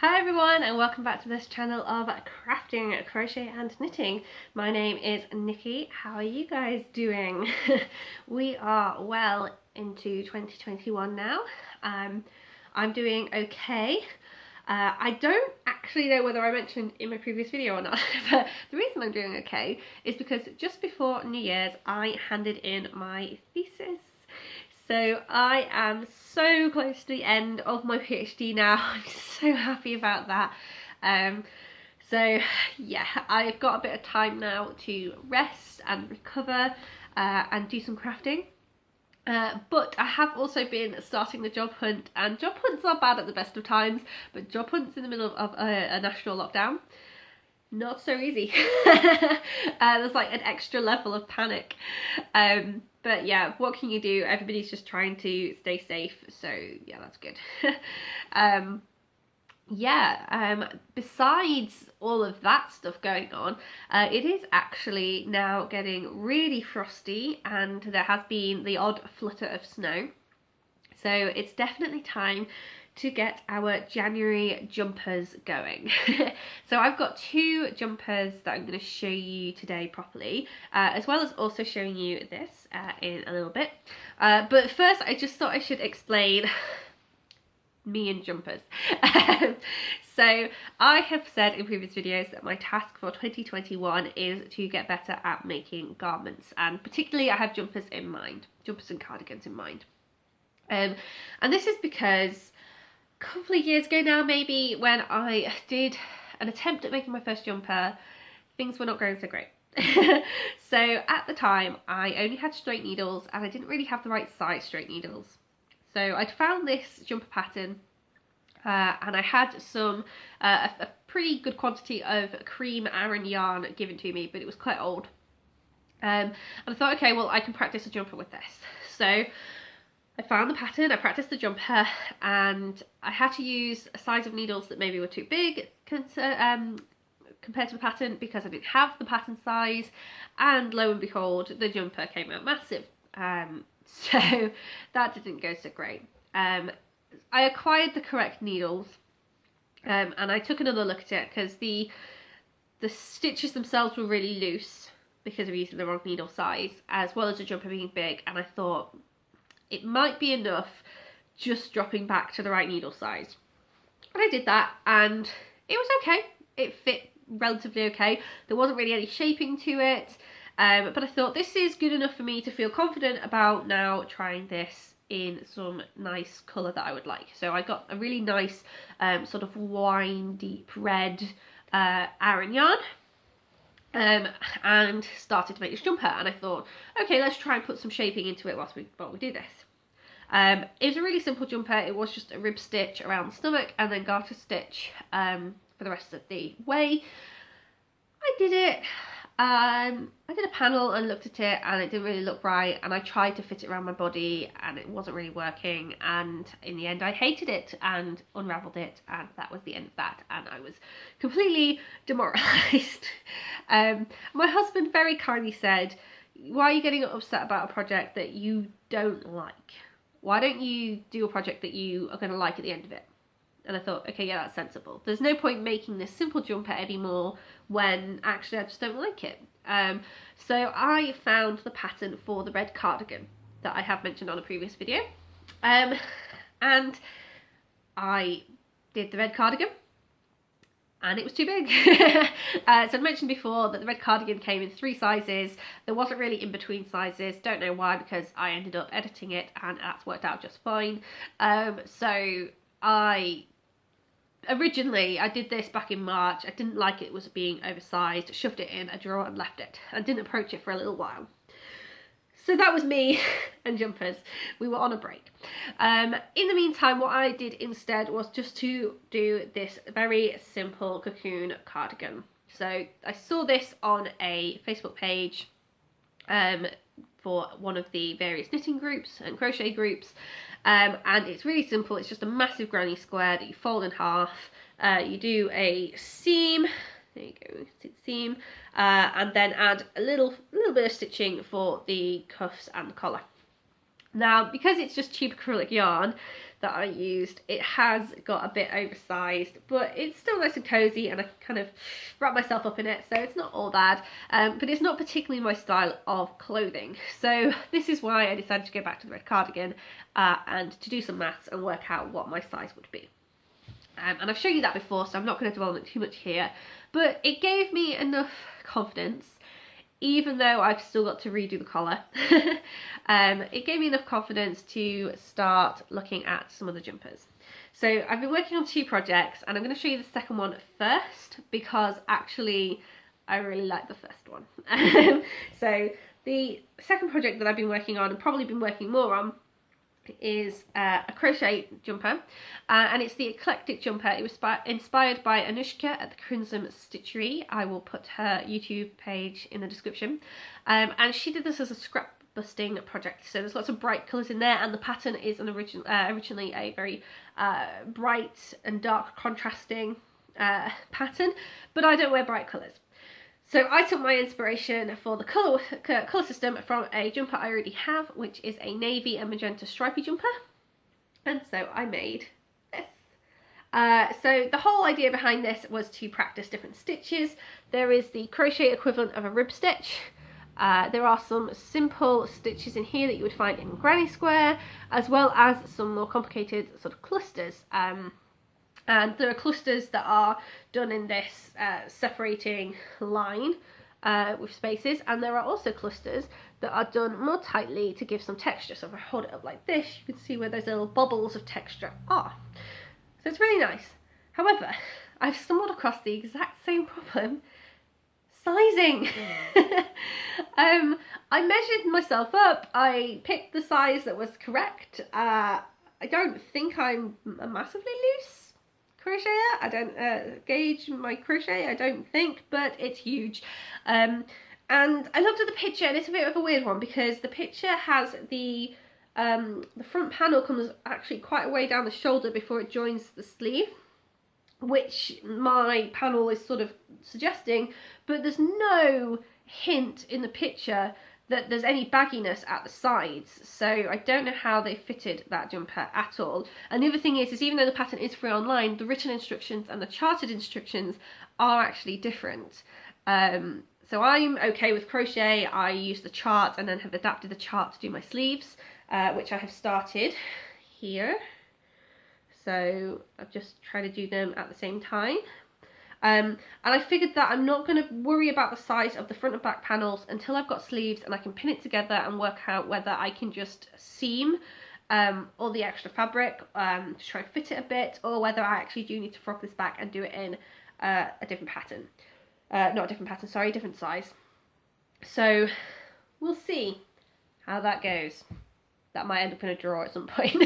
Hi everyone and welcome back to this channel of crafting, crochet and knitting. My name is Nikki. How are you guys doing? We are well into 2021 now. I'm doing okay. I don't actually know whether I mentioned in my previous video or not, but the reason I'm doing okay is because just before New Year's I handed in my thesis. So I am so close to the end of my PhD now. I'm so happy about that. So yeah, I've got a bit of time now to rest and recover and do some crafting. But I have also been starting the job hunt, and job hunts are bad at the best of times, but job hunts in the middle of a national lockdown, not so easy. There's like an extra level of panic. But yeah, what can you do? Everybody's just trying to stay safe, so yeah, that's good. Besides all of that stuff going on, it is actually now getting really frosty and there has been the odd flutter of snow. So it's definitely time to get our January jumpers going. So I've got two jumpers that I'm going to show you today properly, as well as also showing you this in a little bit. But first I just thought I should explain me and jumpers. So I have said in previous videos that my task for 2021 is to get better at making garments, and particularly I have jumpers in mind, jumpers and cardigans in mind. And this is because a couple of years ago now, maybe, when I did an attempt at making my first jumper, things were not going so great. So at the time I only had straight needles and I didn't really have the right size straight needles. So I'd found this jumper pattern and I had some a pretty good quantity of cream Aran yarn given to me, but it was quite old. And I thought, okay, well, I can practice a jumper with this. So I found the pattern, I practiced the jumper, and I had to use a size of needles that maybe were too big compared to the pattern because I didn't have the pattern size, and lo and behold, the jumper came out massive. So that didn't go so great. I acquired the correct needles, and I took another look at it because the stitches themselves were really loose because of using the wrong needle size, as well as the jumper being big, and I thought it might be enough just dropping back to the right needle size. And I did that and it was okay. It fit relatively okay. There wasn't really any shaping to it, but I thought this is good enough for me to feel confident about now trying this in some nice colour that I would like. So I got a really nice sort of wine deep red Aran yarn, and started to make this jumper, and I thought, okay, let's try and put some shaping into it while we do this. It was a really simple jumper. It was just a rib stitch around the stomach and then garter stitch for the rest of the way. I did it. I did a panel and looked at it and it didn't really look right, and I tried to fit it around my body and it wasn't really working, and in the end I hated it and unravelled it, and that was the end of that, and I was completely demoralised. My husband very kindly said, why are you getting upset about a project that you don't like? Why don't you do a project that you are going to like at the end of it? And I thought, okay, yeah, that's sensible. There's no point making this simple jumper anymore when actually I just don't like it. So I found the pattern for the red cardigan that I have mentioned on a previous video. And I did the red cardigan and it was too big. So I mentioned before that the red cardigan came in 3 sizes. There wasn't really in between sizes. Don't know why, because I ended up editing it and that's worked out just fine. So originally I did this back in March. I didn't like it was being oversized, shoved it in a drawer and left it, and didn't approach it for a little while. So that was me and jumpers. We were on a break. In the meantime, what I did instead was just to do this very simple cocoon cardigan. So I saw this on a Facebook page for one of the various knitting groups and crochet groups, and it's really simple. It's just a massive granny square that you fold in half. You do a seam. There you go, seam, and then add a little bit of stitching for the cuffs and the collar. Now, because it's just cheap acrylic yarn, that I used. It has got a bit oversized, but it's still nice and cozy, and I can kind of wrap myself up in it, so it's not all bad. But it's not particularly my style of clothing, so this is why I decided to go back to the red cardigan and to do some maths and work out what my size would be. And I've shown you that before, so I'm not going to dwell on it too much here, but it gave me enough confidence, even though I've still got to redo the collar. It gave me enough confidence to start looking at some of the jumpers. So I've been working on 2 projects, and I'm going to show you the second one first, because actually I really like the first one. So the second project that I've been working on, and probably been working more on, is a crochet jumper, and it's the eclectic jumper. It was inspired by Anushka at the Crimson Stitchery. I will put her YouTube page in the description, and she did this as a scrap busting project, so there's lots of bright colours in there, and the pattern is originally a very bright and dark contrasting pattern, but I don't wear bright colours. So I took my inspiration for the colour system from a jumper I already have, which is a navy and magenta stripy jumper, and so I made this. So the whole idea behind this was to practice different stitches. There is the crochet equivalent of a rib stitch. There are some simple stitches in here that you would find in granny square, as well as some more complicated sort of clusters. And there are clusters that are done in this separating line with spaces, and there are also clusters that are done more tightly to give some texture. So if I hold it up like this, you can see where those little bubbles of texture are. So it's really nice. However, I've stumbled across the exact same problem: sizing. I measured myself up, I picked the size that was correct. I don't think I'm a massively loose crocheter. I don't gauge my crochet, I don't think, but it's huge. And I looked at the picture, and it's a bit of a weird one, because the picture has the front panel comes actually quite a way down the shoulder before it joins the sleeve, which my panel is sort of suggesting, but there's no hint in the picture that there's any bagginess at the sides, so I don't know how they fitted that jumper at all. And the other thing is even though the pattern is free online, the written instructions and the charted instructions are actually different. So I'm okay with crochet. I use the chart and then have adapted the chart to do my sleeves, which I have started here. So I've just tried to do them at the same time. And I figured that I'm not going to worry about the size of the front and back panels until I've got sleeves and I can pin it together and work out whether I can just seam all the extra fabric to try and fit it a bit, or whether I actually do need to frock this back and do it in a different pattern. Not a different pattern, sorry, different size. So we'll see how that goes. That might end up in a drawer at some point.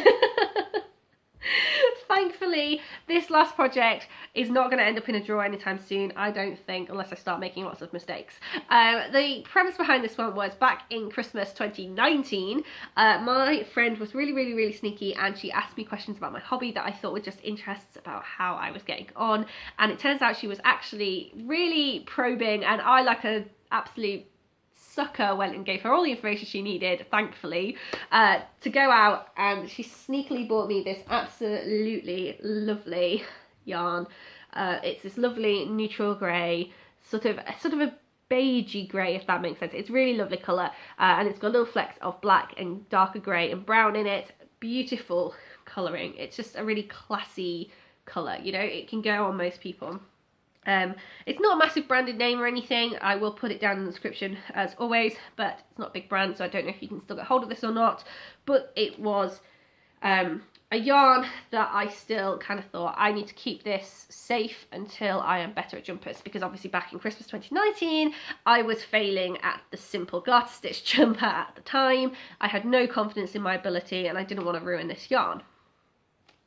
Thankfully, this last project is not going to end up in a drawer anytime soon, I don't think, unless I start making lots of mistakes. The premise behind this one was back in Christmas 2019, my friend was really sneaky, and she asked me questions about my hobby that I thought were just interests about how I was getting on, and it turns out she was actually really probing, and I, like an absolute sucker, went and gave her all the information she needed, thankfully, to go out, and she sneakily bought me this absolutely lovely yarn. It's this lovely neutral grey, sort of a beigey grey, if that makes sense. It's really lovely colour, and it's got little flecks of black and darker grey and brown in it. Beautiful colouring. It's just a really classy colour, you know, it can go on most people. It's not a massive branded name or anything. I will put it down in the description as always, but it's not a big brand, so I don't know if you can still get hold of this or not. But it was a yarn that I still kind of thought I need to keep this safe until I am better at jumpers, because obviously back in Christmas 2019 I was failing at the simple garter stitch jumper at the time. I had no confidence in my ability, and I didn't want to ruin this yarn.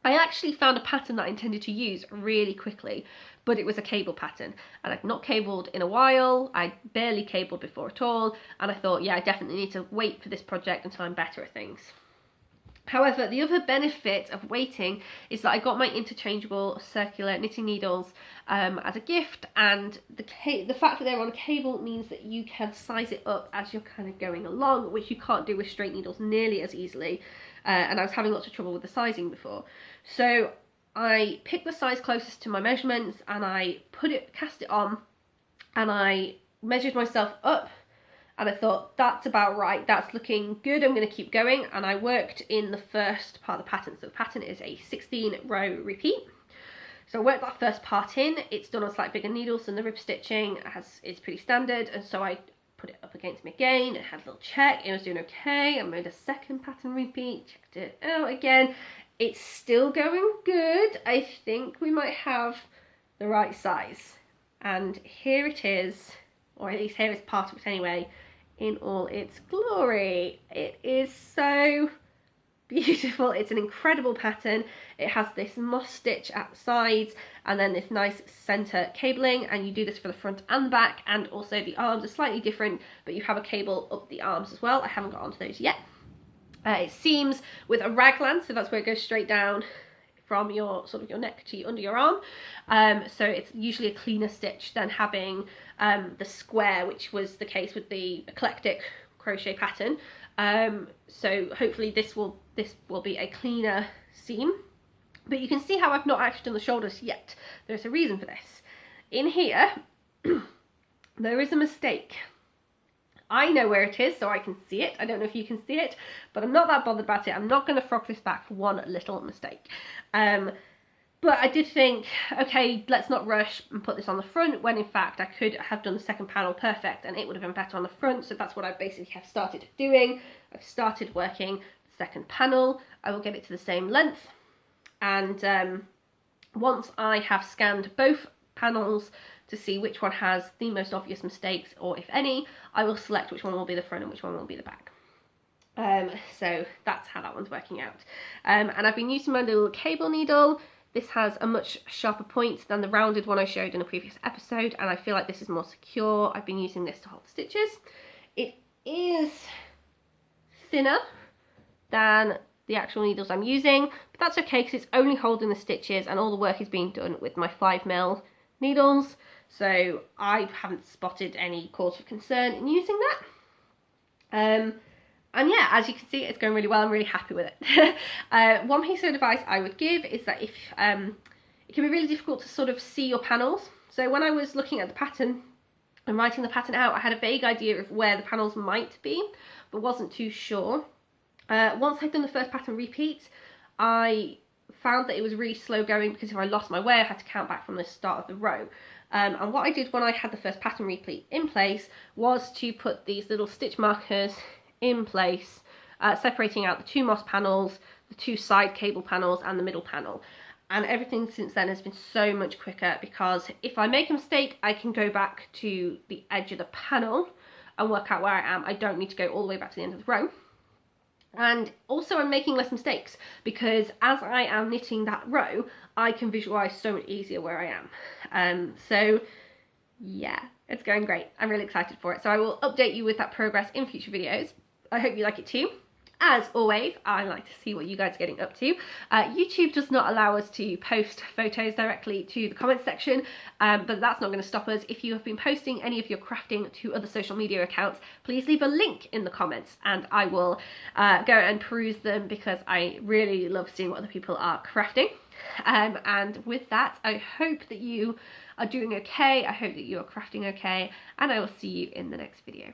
I actually found a pattern that I intended to use really quickly, but it was a cable pattern, and I'd not cabled in a while. I barely cabled before at all, and I thought, yeah, I definitely need to wait for this project until I'm better at things. However, the other benefit of waiting is that I got my interchangeable circular knitting needles as a gift, and the fact that they're on a cable means that you can size it up as you're kind of going along, which you can't do with straight needles nearly as easily. and I was having lots of trouble with the sizing before. So I picked the size closest to my measurements, and I cast it on, and I measured myself up, and I thought, that's about right, that's looking good, I'm going to keep going. And I worked in the first part of the pattern. So the pattern is a 16 row repeat. So I worked that first part in. It's done on slightly bigger needles than the rib stitching, is pretty standard, and so I put it up against me again, it had a little check, it was doing okay. I made a second pattern repeat, checked it out again, it's still going good. I think we might have the right size, and here it is, or at least here is part of it anyway, in all its glory. It is so beautiful. It's an incredible pattern. It has this moss stitch at the sides and then this nice center cabling, and you do this for the front and the back, and also the arms are slightly different, but you have a cable up the arms as well. I haven't got onto those yet. It seams with a raglan, so that's where it goes straight down from your your neck to under your arm. So it's usually a cleaner stitch than having the square, which was the case with the eclectic crochet pattern. So hopefully this will be a cleaner seam. But you can see how I've not actually done the shoulders yet. There's a reason for this. In here, there is a mistake. I know where it is, so I can see it. I don't know if you can see it, but I'm not that bothered about it. I'm not going to frog this back for one little mistake. But I did think, okay, let's not rush and put this on the front, when in fact I could have done the second panel perfect and it would have been better on the front. So that's what I basically have started doing. I've started working the second panel. I will get it to the same length. And once I have scanned both panels to see which one has the most obvious mistakes, or if any, I will select which one will be the front and which one will be the back. So that's how that one's working out. And I've been using my little cable needle. This has a much sharper point than the rounded one I showed in a previous episode, and I feel like this is more secure. I've been using this to hold stitches. It is thinner than the actual needles I'm using, but that's okay because it's only holding the stitches and all the work is being done with my 5mm needles, so I haven't spotted any cause for concern in using that. And yeah, as you can see, it's going really well. I'm really happy with it. One piece of advice I would give is that if it can be really difficult to sort of see your panels. So when I was looking at the pattern and writing the pattern out, I had a vague idea of where the panels might be, but wasn't too sure. Once I'd done the first pattern repeat, I found that it was really slow going, because if I lost my way, I had to count back from the start of the row. And what I did when I had the first pattern repeat in place was to put these little stitch markers in place, separating out the two moss panels, the two side cable panels and the middle panel. And everything since then has been so much quicker, because if I make a mistake, I can go back to the edge of the panel and work out where I am. I don't need to go all the way back to the end of the row. And also I'm making less mistakes, because as I am knitting that row, I can visualise so much easier where I am. So yeah, it's going great. I'm really excited for it. So I will update you with that progress in future videos. I hope you like it too. As always, I like to see what you guys are getting up to. YouTube does not allow us to post photos directly to the comments section, but that's not going to stop us. If you have been posting any of your crafting to other social media accounts, please leave a link in the comments and I will go and peruse them, because I really love seeing what other people are crafting. And with that, I hope that you are doing okay. I hope that you are crafting okay, and I will see you in the next video.